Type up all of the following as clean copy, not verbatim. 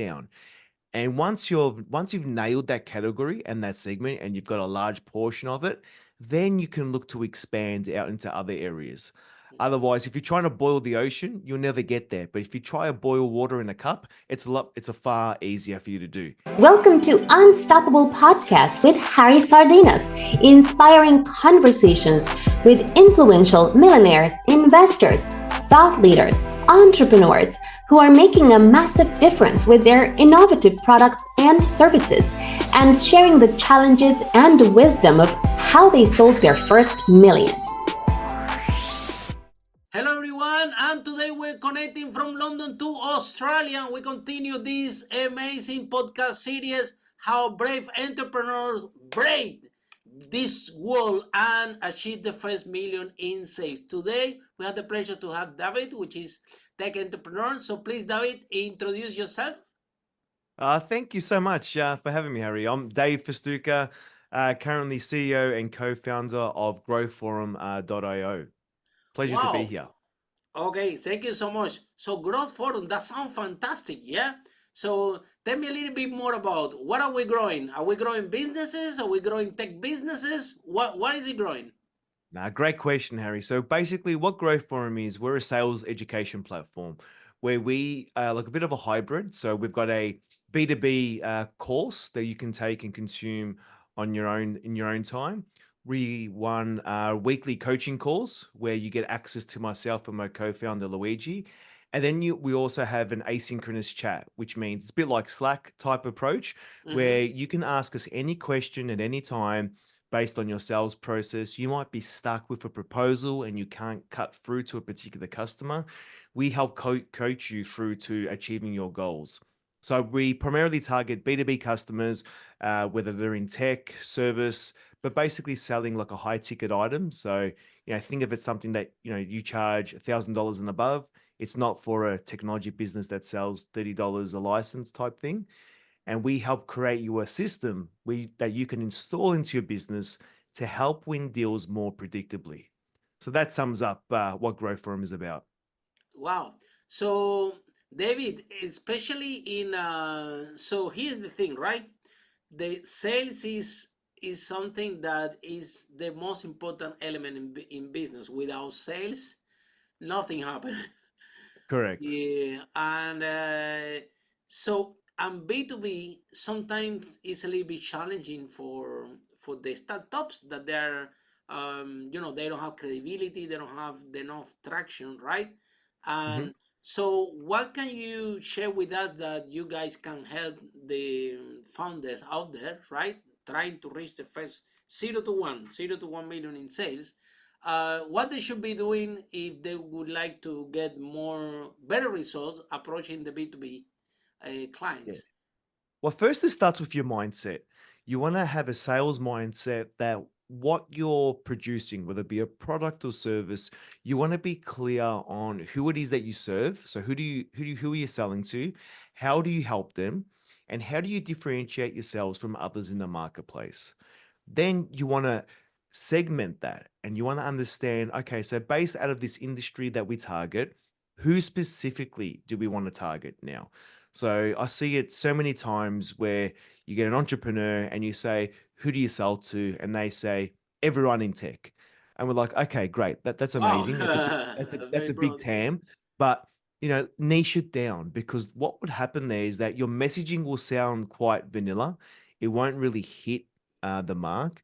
down. And once you've nailed that category and that segment and you've got a large portion of it, then you can look to expand out into other areas. Otherwise, if you're trying to boil the ocean, you'll never get there. But if you try to boil water in a cup, it's a far easier for you to do. Welcome to Unstoppable Podcast with Harry Sardinas, inspiring conversations with influential millionaires, investors, thought leaders, entrepreneurs who are making a massive difference with their innovative products and services, and sharing the challenges and wisdom of how they sold their first million. Hello everyone, and today we're connecting from London to Australia. We continue this amazing podcast series, how brave entrepreneurs brave this world and achieve the first million in sales. Today we have the pleasure to have David, which is tech entrepreneur. So please, David, introduce yourself. Thank you so much for having me, Harry. I'm Dave Fastuca, currently CEO and co-founder of growthforum.io. Pleasure to be Wow. here. Okay, thank you so much. So growth forum, that sounds fantastic, yeah? So tell me a little bit more about what are we growing? Are we growing businesses? Are we growing tech businesses? What is it growing? Great question, Harry. So basically, what Growth Forum is, we're a sales education platform where we like a bit of a hybrid. So we've got a B2B course that you can take and consume on your own in your own time. We run weekly coaching calls where you get access to myself and my co-founder Luigi. And then we also have an asynchronous chat, which means it's a bit like Slack type approach, where Mm-hmm. you can ask us any question at any time based on your sales process. You might be stuck with a proposal and you can't cut through to a particular customer. We help coach you through to achieving your goals. So we primarily target B2B customers, whether they're in tech, service, but basically selling like a high ticket item. So, think of it something that, you charge $1,000 and above. It's not for a technology business that sells $30 a license type thing, and we help create you a system that you can install into your business to help win deals more predictably. So that sums up what Growth Forum is about. Wow. So David, especially in so here's the thing, right? The sales is something that is the most important element in business. Without sales, nothing happens. Correct. Yeah, and so and B2B sometimes is a little bit challenging for the startups that they're they don't have credibility, they don't have enough traction, right? Mhm. And so what can you share with us that you guys can help the founders out there, right? Trying to reach the first 0 to 1 million in sales, what they should be doing if they would like to get more better results approaching the B2B Yeah. clients. Well, first, it starts with your mindset. You want to have a sales mindset that what you're producing, whether it be a product or service, you want to be clear on who it is that you serve. So who are you selling to? How do you help them? And how do you differentiate yourselves from others in the marketplace? Then you want to segment that and you want to understand, okay, so based out of this industry that we target, who specifically do we want to target now? So I see it so many times where you get an entrepreneur and you say, who do you sell to? And they say, everyone in tech. And we're like, okay, great. That's Wow, amazing. That's very a big broad. TAM. But niche it down, because what would happen there is that your messaging will sound quite vanilla. It won't really hit the mark.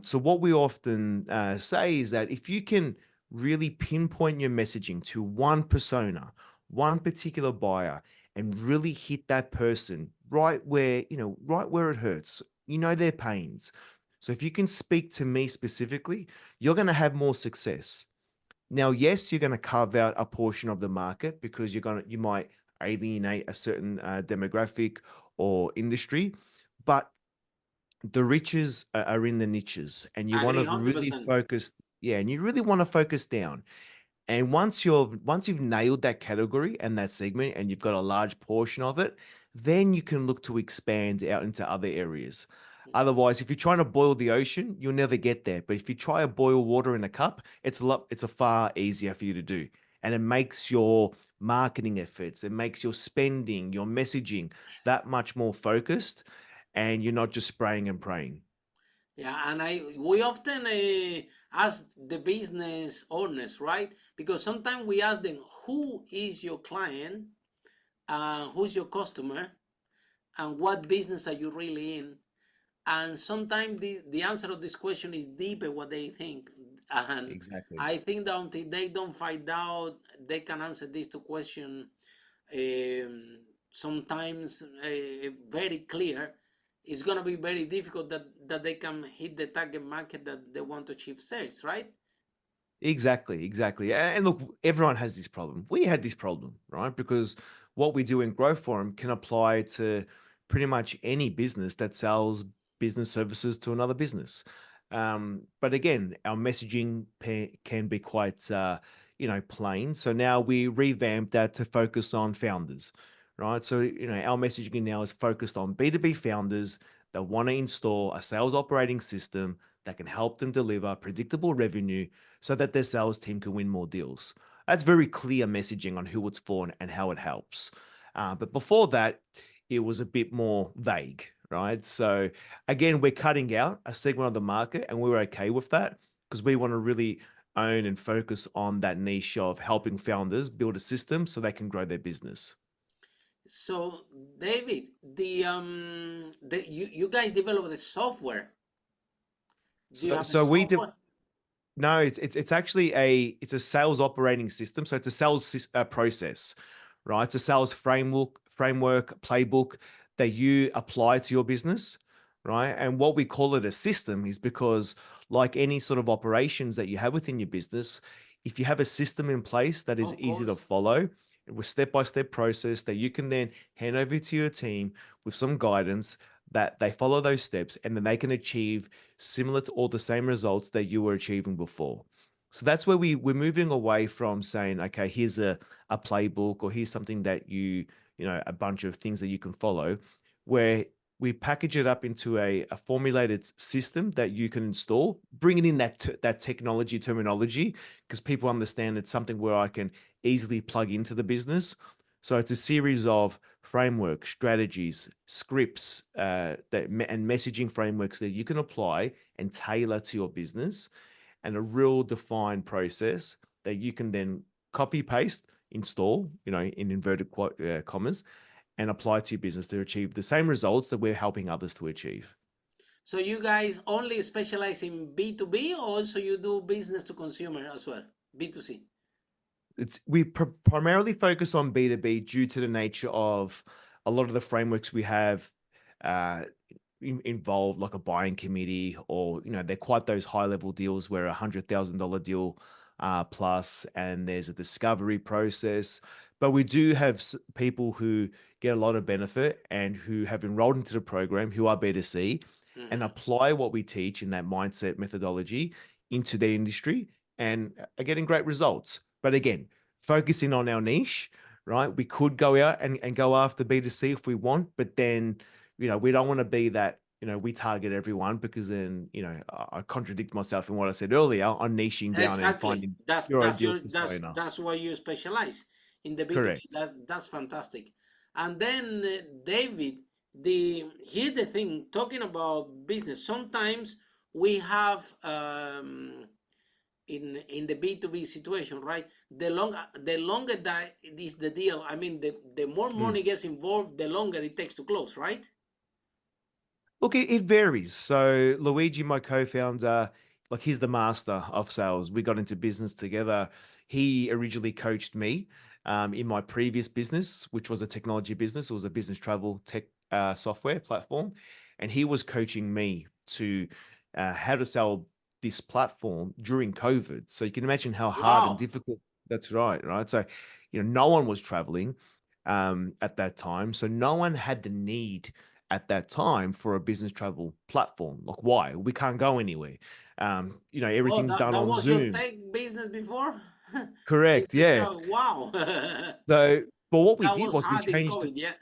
So what we often say is that if you can really pinpoint your messaging to one persona, one particular buyer, and really hit that person right where it hurts, their pains. So if you can speak to me specifically, you're going to have more success. Now, yes, you're going to carve out a portion of the market because you might alienate a certain demographic or industry, but the riches are in the niches, and you want Agree to really 100%. focus. Yeah, and you really want to focus down. And once you've nailed that category and that segment and you've got a large portion of it, then you can look to expand out into other areas. Otherwise, if you're trying to boil the ocean, you'll never get there. But if you try to boil water in a cup, it's a far easier for you to do. and it makes your marketing efforts, it makes your spending, your messaging that much more focused, and you're not just spraying and praying. Yeah, and we often ask the business owners, right? Because sometimes we ask them, who is your client, who's your customer, and what business are you really in? And sometimes the answer of this question is deeper what they think. And Exactly. I think that until they don't find out, they can answer these two questions sometimes very clear. It's going to be very difficult that they can hit the target market that they want to achieve sales, right? Exactly, exactly. And look, everyone has this problem. We had this problem, right? Because what we do in Growth Forum can apply to pretty much any business that sells business services to another business. But again, our messaging can be quite, plain. So now we revamped that to focus on founders, right? So, our messaging now is focused on B2B founders that want to install a sales operating system that can help them deliver predictable revenue so that their sales team can win more deals. That's very clear messaging on who it's for and how it helps. But before that, it was a bit more vague, right? So again, we're cutting out a segment of the market, and we're okay with that because we want to really own and focus on that niche of helping founders build a system so they can grow their business. So, David, you guys develop the software. Do you So, have a so we de- software? No, it's actually a sales operating system. So it's a process, right? It's a sales framework playbook that you apply to your business, right? And what we call it a system is because, like any sort of operations that you have within your business, if you have a system in place that is Of easy to course. follow with step-by-step process that you can then hand over to your team with some guidance that they follow those steps, and then they can achieve similar to or the same results that you were achieving before. So that's where we're moving away from saying, okay, here's a playbook, or here's something that a bunch of things that you can follow, where we package it up into a formulated system that you can install, bringing in that technology terminology, because people understand it's something where I can easily plug into the business. So it's a series of frameworks, strategies, scripts, and messaging frameworks that you can apply and tailor to your business, and a real defined process that you can then copy paste, install, in inverted commas, and apply to your business to achieve the same results that we're helping others to achieve. So you guys only specialize in B2B, or also you do business to consumer as well, B2C? We primarily focus on B2B due to the nature of a lot of the frameworks we have uh, involve like a buying committee, or they're quite those high level deals where $100,000 deal plus, and there's a discovery process. But we do have people who get a lot of benefit and who have enrolled into the program who are B2C and Mm-hmm. apply what we teach in that mindset methodology into their industry and are getting great results. But again, focusing on our niche, right? We could go out and go after B2C if we want, but then we don't want to be that, we target everyone, because then, I contradict myself in what I said earlier on niching down and Exactly. finding That's your that's ideal your persona. that's why you specialize in the B2B. Correct. That's fantastic. And then David, the here's the thing. Talking about business, sometimes we have in the B2B situation, right? The longer that is the deal. I mean, the more Mm. money gets involved, the longer it takes to close, right? Look, it varies. So Luigi, my co-founder, like he's the master of sales. We got into business together. He originally coached me in my previous business, which was a technology business. It was a business travel tech software platform, and he was coaching me to how to sell this platform during COVID. So you can imagine how hard and Wow. difficult. That's right, right. So no one was traveling at that time, so no one had the need at that time for a business travel platform. Like, why? We can't go anywhere. Oh, Everything's that, done that on was your Zoom. tech business before? Correct. Business Yeah. travel. Wow. That So, but what we did was was we hard in changed. COVID, yeah.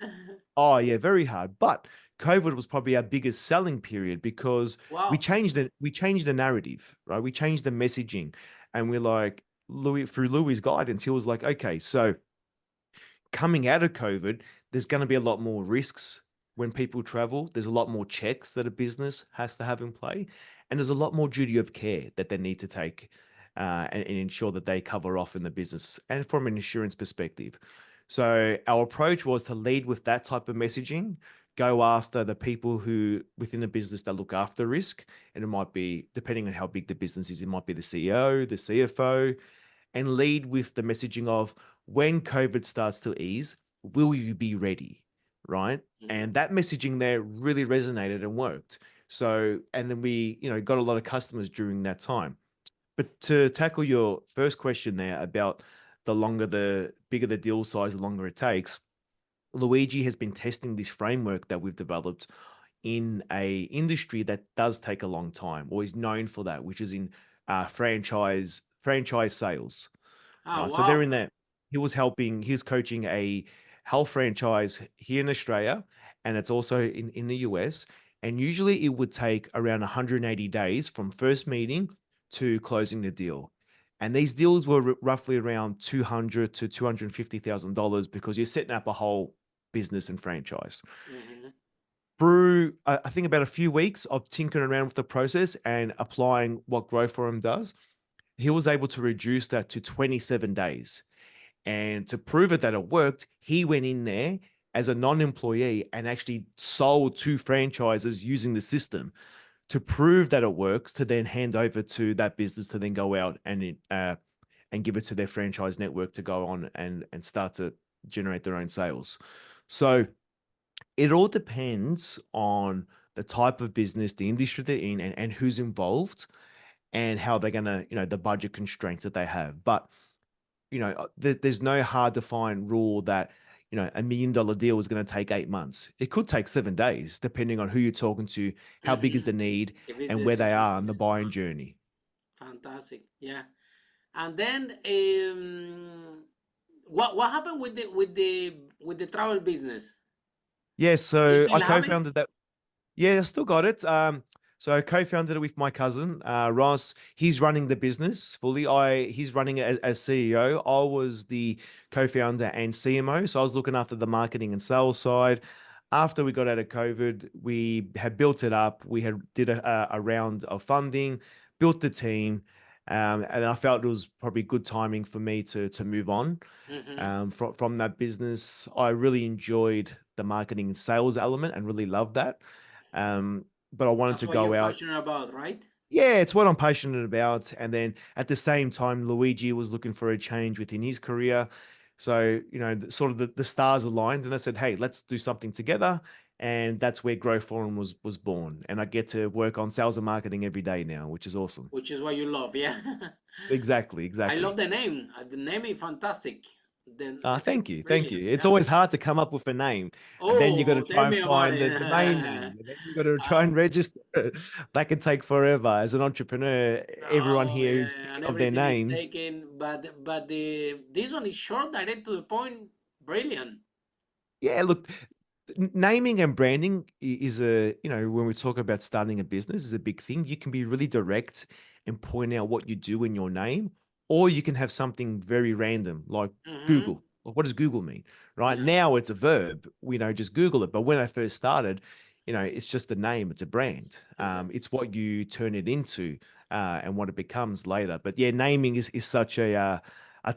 Oh, yeah, very hard. But COVID was probably our biggest selling period because we Wow. changed it. We changed the narrative, right? We changed the messaging, and we're like, Louis' guidance, he was like, okay, so coming out of COVID, there's going to be a lot more risks when people travel. There's a lot more checks that a business has to have in play, and there's a lot more duty of care that they need to take and ensure that they cover off in the business and from an insurance perspective. So our approach was to lead with that type of messaging, go after the people who within the business that look after risk, and it might be depending on how big the business is, it might be the CEO, the CFO, and lead with the messaging of when COVID starts to ease, will you be ready? Right. And that messaging there really resonated and worked. So, and then we, got a lot of customers during that time. But to tackle your first question there about the bigger the deal size, the longer it takes, Luigi has been testing this framework that we've developed in a industry that does take a long time or is known for that, which is in franchise sales. Oh, Right. So they're wow. in that. He's coaching a health franchise here in Australia, and it's also in the US. And usually it would take around 180 days from first meeting to closing the deal. And these deals were roughly around $200 to $250,000 because you're setting up a whole business and franchise. Mhm. Through, I think, about a few weeks of tinkering around with the process and applying what Grow For Him does, he was able to reduce that to 27 days. And to prove it that it worked, he went in there as a non-employee and actually sold 2 franchises using the system to prove that it works, to then hand over to that business to then go out and give it to their franchise network to go on and start to generate their own sales. So it all depends on the type of business, the industry they're in, and who's involved and how they're gonna, the budget constraints that they have. But there's no hard defined rule that $1 million deal is going to take 8 months. It could take 7 days, depending on who you're talking to, how big is the need, If it's and the where they are on the situation. buying journey. Fantastic. Yeah. And then what happened with the travel business? Yeah, You so I still have it? co-founded that. Yeah, I still got it. So I co-founded it with my cousin, Ross. He's running the business fully. He's running it as CEO. I was the co-founder and CMO. So I was looking after the marketing and sales side. After we got out of COVID, we had built it up. We had did a round of funding, built the team, and I felt it was probably good timing for me to move on Hmm. from that business. I really enjoyed the marketing and sales element and really loved that. But I wanted That's to what you're go out. passionate about, right? Yeah, it's what I'm passionate about. And then at the same time, Luigi was looking for a change within his career. So, sort of the stars aligned. And I said, hey, let's do something together. And that's where Grow Forum was born. And I get to work on sales and marketing every day now, which is awesome. Which is what you love, yeah. Exactly, I love exactly. the name. The name is fantastic. The name Thank is you. Thank brilliant. you. It's Yeah. always hard to come up with a name. And then you got to Oh, tell try and me about find it. the domain name. And then you got to try Uh, and register it. That can take forever. As an entrepreneur, everyone oh here yeah, who's and thinking of their everything is names. taken, but the this one is short, direct to the point. Brilliant. Yeah, look, naming and branding is when we talk about starting a business is a big thing. You can be really direct and point out what you do in your name, or you can have something very random like Mm-hmm. Google. Like, what does Google mean? Right Yeah, now, it's a verb. Just Google it. But when I first started, it's just a name. It's a brand. exactly. It's what you turn it into and what it becomes later. But yeah, naming is such a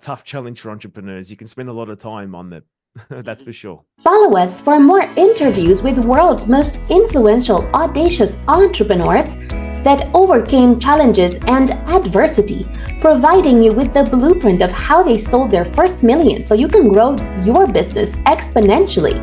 tough challenge for entrepreneurs. You can spend a lot of time on that. That's Mm-hmm. for sure. Follow us for more interviews with world's most influential, audacious entrepreneurs that overcame challenges and adversity, providing you with the blueprint of how they sold their first million so you can grow your business exponentially.